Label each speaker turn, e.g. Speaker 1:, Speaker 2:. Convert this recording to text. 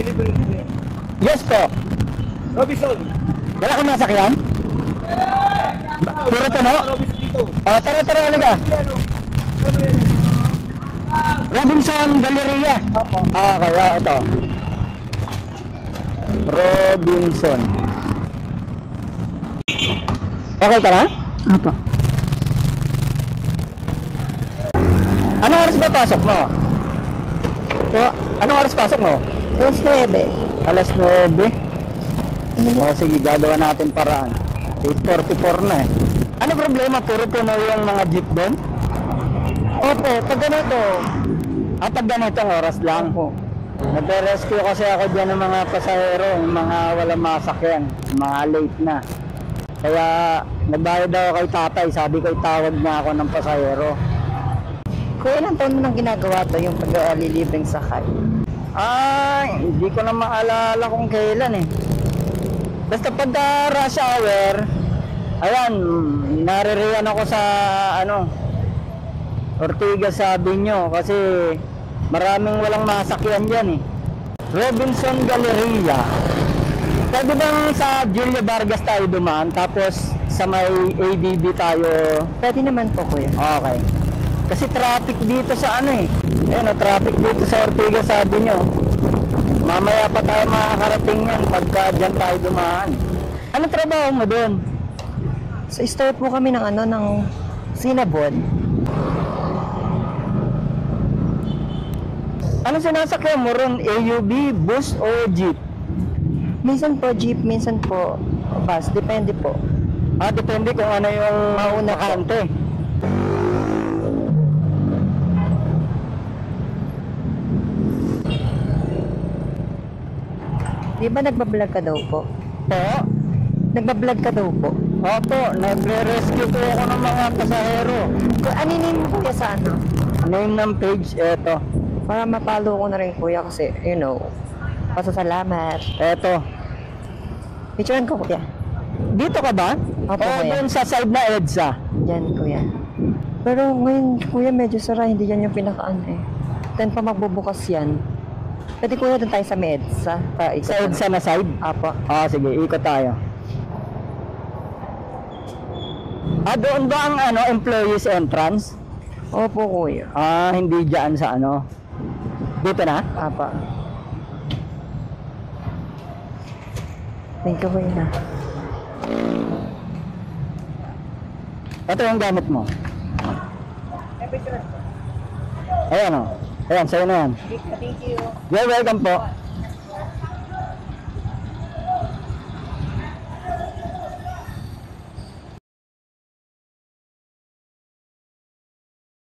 Speaker 1: libre.
Speaker 2: Yes po.
Speaker 1: Robinson.
Speaker 2: Wala kang masakyan? Puro puno?
Speaker 1: Robinson dito.
Speaker 2: Oh, tara, halika. Robinson Galleria.
Speaker 1: Opo.
Speaker 2: Ah, kaya ito. Robinson. Okay ka na?
Speaker 3: Opo.
Speaker 2: Anong oras ba pasok mo?
Speaker 3: Po,
Speaker 2: Anong oras pasok mo?
Speaker 3: alas 9.
Speaker 2: Alas 9. O sige, gagawa natin paraan. 8:44 na eh. Ano problema? Puro puno yung mga jeep doon?
Speaker 3: Opo, pag ganito.
Speaker 2: Pag ganitong oras lang.
Speaker 3: Opo.
Speaker 2: Nagre-rescue kasi ako dyan ng mga pasahero, yung mga walang masakyan, yung mga late na. Kaya nagbayad ako kay tatay, sabi ko itawag na ako ng pasahero.
Speaker 3: Kuya, ilang taon mo nang ginagawa to yung pag-alilibreng sakay?
Speaker 2: Hindi ko na maalala kung kailan eh. Basta pagka rush hour, ayan, naririyan ako sa Ortigas Avenue kasi maraming walang masakyan dyan eh. Robinson Galleria. Pwede bang sa Julia Vargas tayo dumaan tapos sa may ABB tayo?
Speaker 3: Pwede naman po, kuya.
Speaker 2: Okay. Kasi traffic dito sa traffic dito sa Ortigas Avenue. Mamaya pa tayo makakarating yan pagka dyan tayo dumaan. Ano trabaho mo doon?
Speaker 3: So, start po kami ng Cinnabon.
Speaker 2: Ano sinasakyan mo ron? AUV, bus o jeep?
Speaker 3: Minsan po jeep, minsan po bus. Depende po.
Speaker 2: Depende kung ano yung mauna kante.
Speaker 3: Di ba nagbablog ka daw po?
Speaker 2: Po?
Speaker 3: Nagbablog ka daw po?
Speaker 2: Opo, nagre-rescue po ako ng mga pasahero.
Speaker 3: Aninin mo, kuya, sa ano?
Speaker 2: Name ng page, eto.
Speaker 3: Para mapalo ko na rin, kuya, kasi, pasasalamat.
Speaker 2: Eto.
Speaker 3: Picturean ko, kuya.
Speaker 2: Dito ka ba?
Speaker 3: Opo,
Speaker 2: O
Speaker 3: kuya.
Speaker 2: doon sa side na EDSA?
Speaker 3: Yan, kuya. Pero ngayon, kuya, medyo sara. Hindi yan yung pinakaano eh. Then pa magbubukas yan. Pwede, kuya, doon tayo sa MEDSA.
Speaker 2: Sa EDSA na side?
Speaker 3: Apo.
Speaker 2: Sige, ikot tayo. Doon ba ang employees entrance?
Speaker 3: Opo, kuya.
Speaker 2: Hindi dyan sa dito na?
Speaker 3: Apa. Thank you, kuya.
Speaker 2: Ito yung gamit mo. Ayan Ayan, sa'yo na yan.
Speaker 3: Thank you.
Speaker 2: You're welcome po.